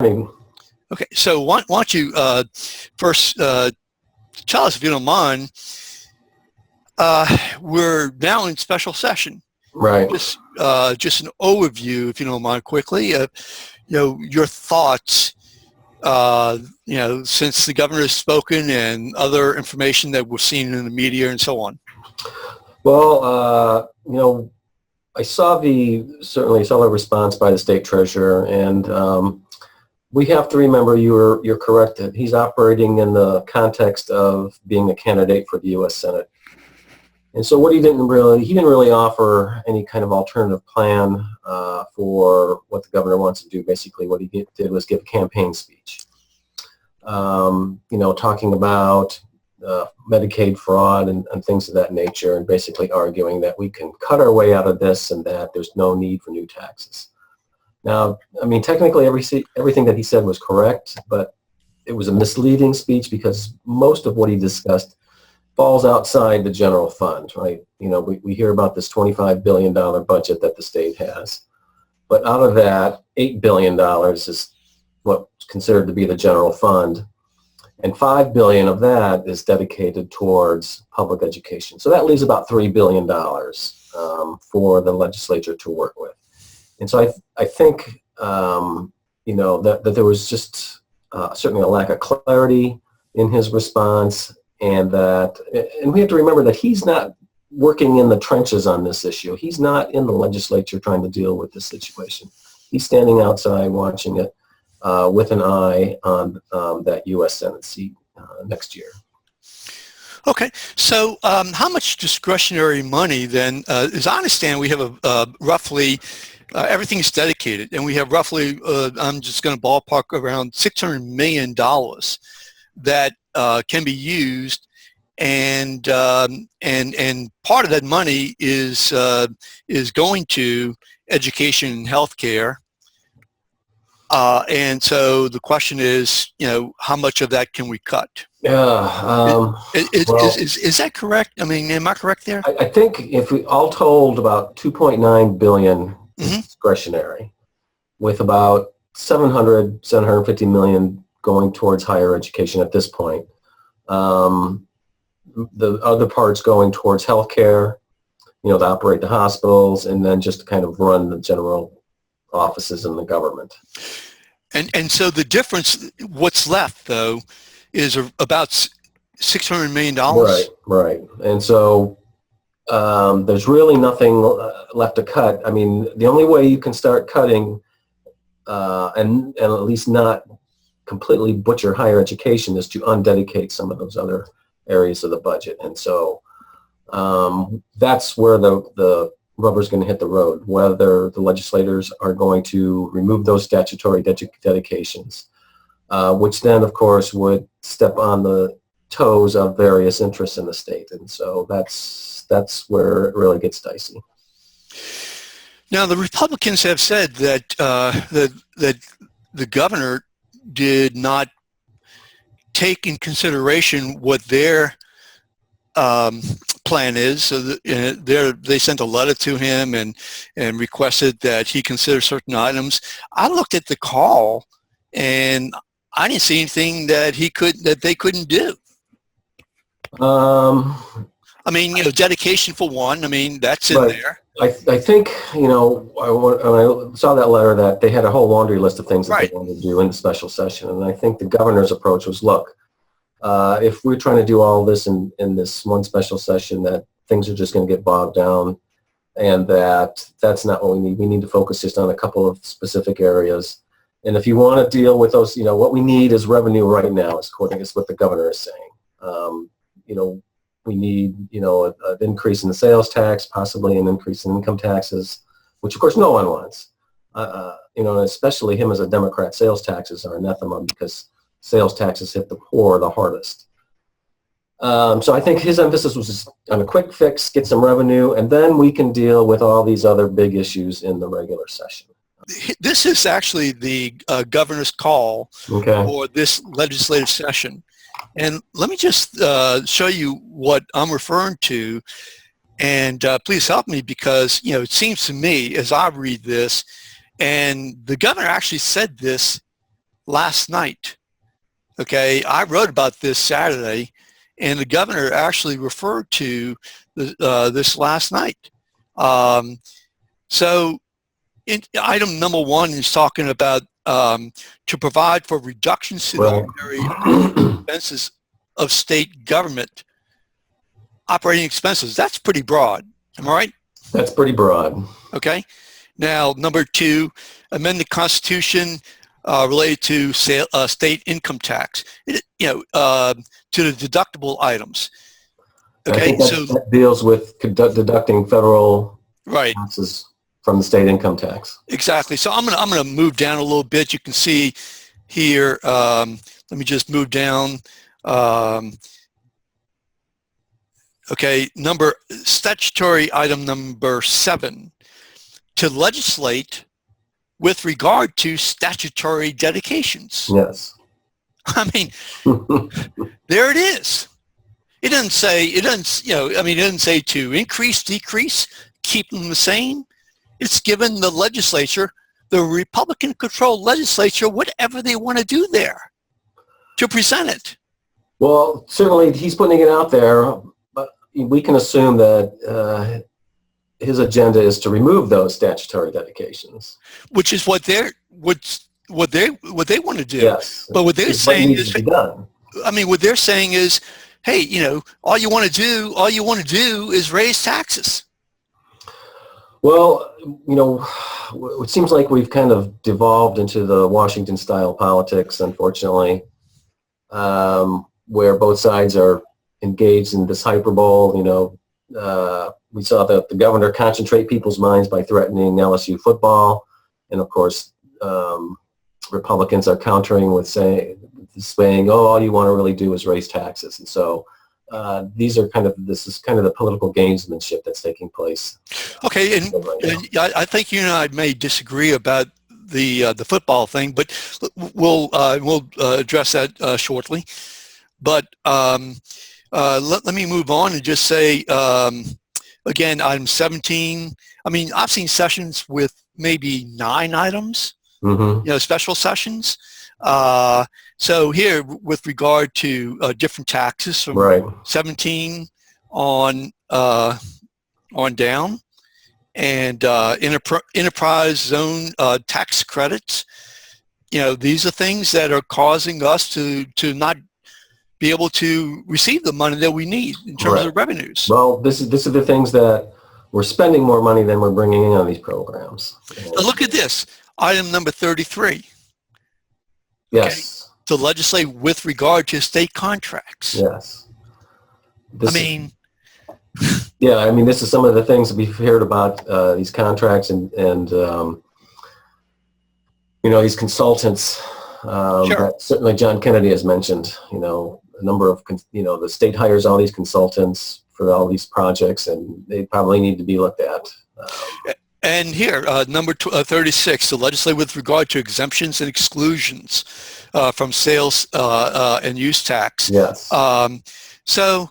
morning. Okay, so why don't you first tell us, if you don't mind, we're now in special session. Right. Just an overview, if you don't mind, quickly. Your thoughts. Since the governor has spoken, and other information that we're seeing in the media and so on. Well, I certainly saw the response by the state treasurer, and we have to remember you're correct that he's operating in the context of being a candidate for the U.S. Senate. And so what he didn't really offer any kind of alternative plan for what the governor wants to do. Basically, what he did was give a campaign speech, talking about Medicaid fraud and things of that nature, and basically arguing that we can cut our way out of this and that there's no need for new taxes. Now, I mean, technically everything that he said was correct, but it was a misleading speech because most of what he discussed falls outside the general fund, right? We hear about this $25 billion budget that the state has, but out of that, $8 billion is what's considered to be the general fund, and $5 billion of that is dedicated towards public education. So that leaves about $3 billion for the legislature to work with. And so I think, that there was just certainly a lack of clarity in his response, and we have to remember that he's not working in the trenches on this issue. He's not in the legislature trying to deal with this situation. He's standing outside watching it with an eye on that U.S. Senate seat next year. Okay, so how much discretionary money then, as I understand, we have roughly, everything's dedicated, and we have roughly, I'm just going to ballpark, around $600 million that can be used, and part of that money is going to education and healthcare. And so the question is, how much of that can we cut? Yeah. Is that correct? I mean, am I correct there? I think if we all told about $2.9 billion discretionary, with about $750 million going towards higher education at this point. The other parts going towards healthcare, to operate the hospitals, and then just to kind of run the general offices in the government. And so the difference, what's left though, is about $600 million. Right. And so there's really nothing left to cut. I mean, the only way you can start cutting and at least not completely butcher higher education is to undedicate some of those other areas of the budget. And so that's where the rubber's going to hit the road, whether the legislators are going to remove those statutory dedications, which then, of course, would step on the toes of various interests in the state. And so that's where it really gets dicey. Now, the Republicans have said that that the governor did not take in consideration what their plan is. So they sent a letter to him and requested that he consider certain items. I looked at the call and I didn't see anything that they couldn't do. I mean, dedication for one. I mean, that's in there. I think, when I saw that letter, that they had a whole laundry list of things that they wanted to do in the special session. And I think the governor's approach was, look, if we're trying to do all this in this one special session, that things are just going to get bogged down, and that's not what we need. We need to focus just on a couple of specific areas. And if you want to deal with those, what we need is revenue right now, according to what the governor is saying. We need, an increase in the sales tax, possibly an increase in income taxes, which of course no one wants. Especially him as a Democrat, sales taxes are anathema because sales taxes hit the poor the hardest. So I think his emphasis was just on a quick fix, get some revenue, and then we can deal with all these other big issues in the regular session. This is actually the governor's call for this legislative session. And let me just show you what I'm referring to, and please help me, because it seems to me as I read this, and the governor actually said this last night. Okay, I wrote about this Saturday, and the governor actually referred to this last night. So item number 1 is talking about to provide for reductions to the ordinary expenses of state government operating expenses. That's pretty broad. Am I right? That's pretty broad. Okay. Now, number 2, amend the Constitution related to state income tax, to the deductible items. Okay, so that deals with deducting federal taxes from the state income tax. Exactly. So I'm gonna move down a little bit. You can see here. Let me just move down. Okay, statutory item number 7, to legislate with regard to statutory dedications. Yes. I mean, there it is. It doesn't say to increase, decrease, keep them the same. It's given the legislature, the Republican-controlled legislature, whatever they want to do there to present it. Well, certainly he's putting it out there, but we can assume that his agenda is to remove those statutory dedications, which is what they want to do. Yes, but what they're saying is, done. I mean, what they're saying is, hey, all you want to do is raise taxes. Well, it seems like we've kind of devolved into the Washington-style politics, unfortunately, where both sides are engaged in this hyperbole. We saw the governor concentrate people's minds by threatening LSU football, and of course, Republicans are countering with saying, "Oh, all you want to really do is raise taxes." And so, this is kind of the political gamesmanship that's taking place. Okay, and I think you and I may disagree about the football thing, but we'll address that shortly. But let me move on and just say, again, item 17. I mean, I've seen sessions with maybe 9 items, special sessions. So here, with regard to different taxes from 17 on down, and enterprise zone tax credits, these are things that are causing us to not be able to receive the money that we need in terms of revenues. Well, this is the things that we're spending more money than we're bringing in on these programs. Now look at this, item number 33. Yes. Okay, to legislate with regard to state contracts. Yes. I mean, this is some of the things that we've heard about, these contracts and these consultants that certainly John Kennedy has mentioned. A number of the state hires all these consultants for all these projects, and they probably need to be looked at. And here, number 36, to legislate with regard to exemptions and exclusions from sales and use tax. Yes. So,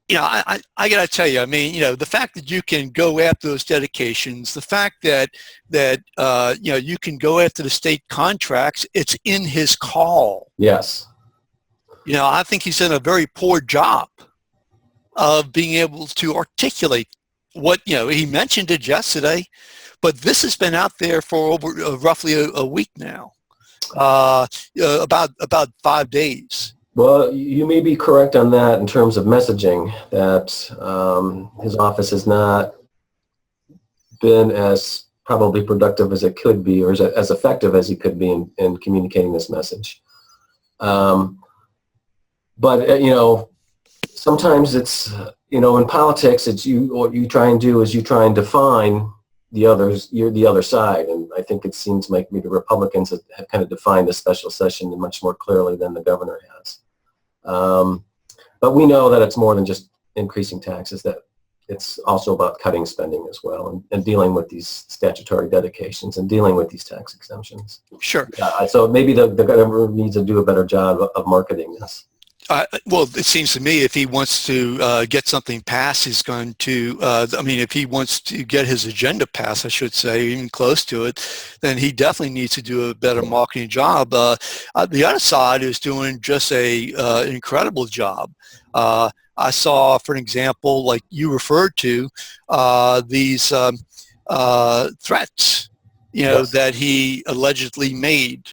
I got to tell you, I mean, the fact that you can go after those dedications, the fact that you can go after the state contracts, it's in his call. Yes. I think he's done a very poor job of being able to articulate what, he mentioned it yesterday, but this has been out there for over roughly a week now, about 5 days. Well, you may be correct on that in terms of messaging, that his office has not been as probably productive as it could be, or as effective as he could be in communicating this message. But, sometimes it's, in politics, it's what you try and do is you try and define you're the other side. And I think it seems like maybe Republicans have kind of defined this special session much more clearly than the governor has. But we know that it's more than just increasing taxes, that it's also about cutting spending as well, and dealing with these statutory dedications and dealing with these tax exemptions. Sure. So maybe the government needs to do a better job of marketing this. Well, it seems to me if he wants to get something passed, he's going to, I mean, if he wants to get his agenda passed, I should say, even close to it, then he definitely needs to do a better marketing job. The other side is doing just an incredible job. I saw, for an example, like you referred to, these threats, Yes. that he allegedly made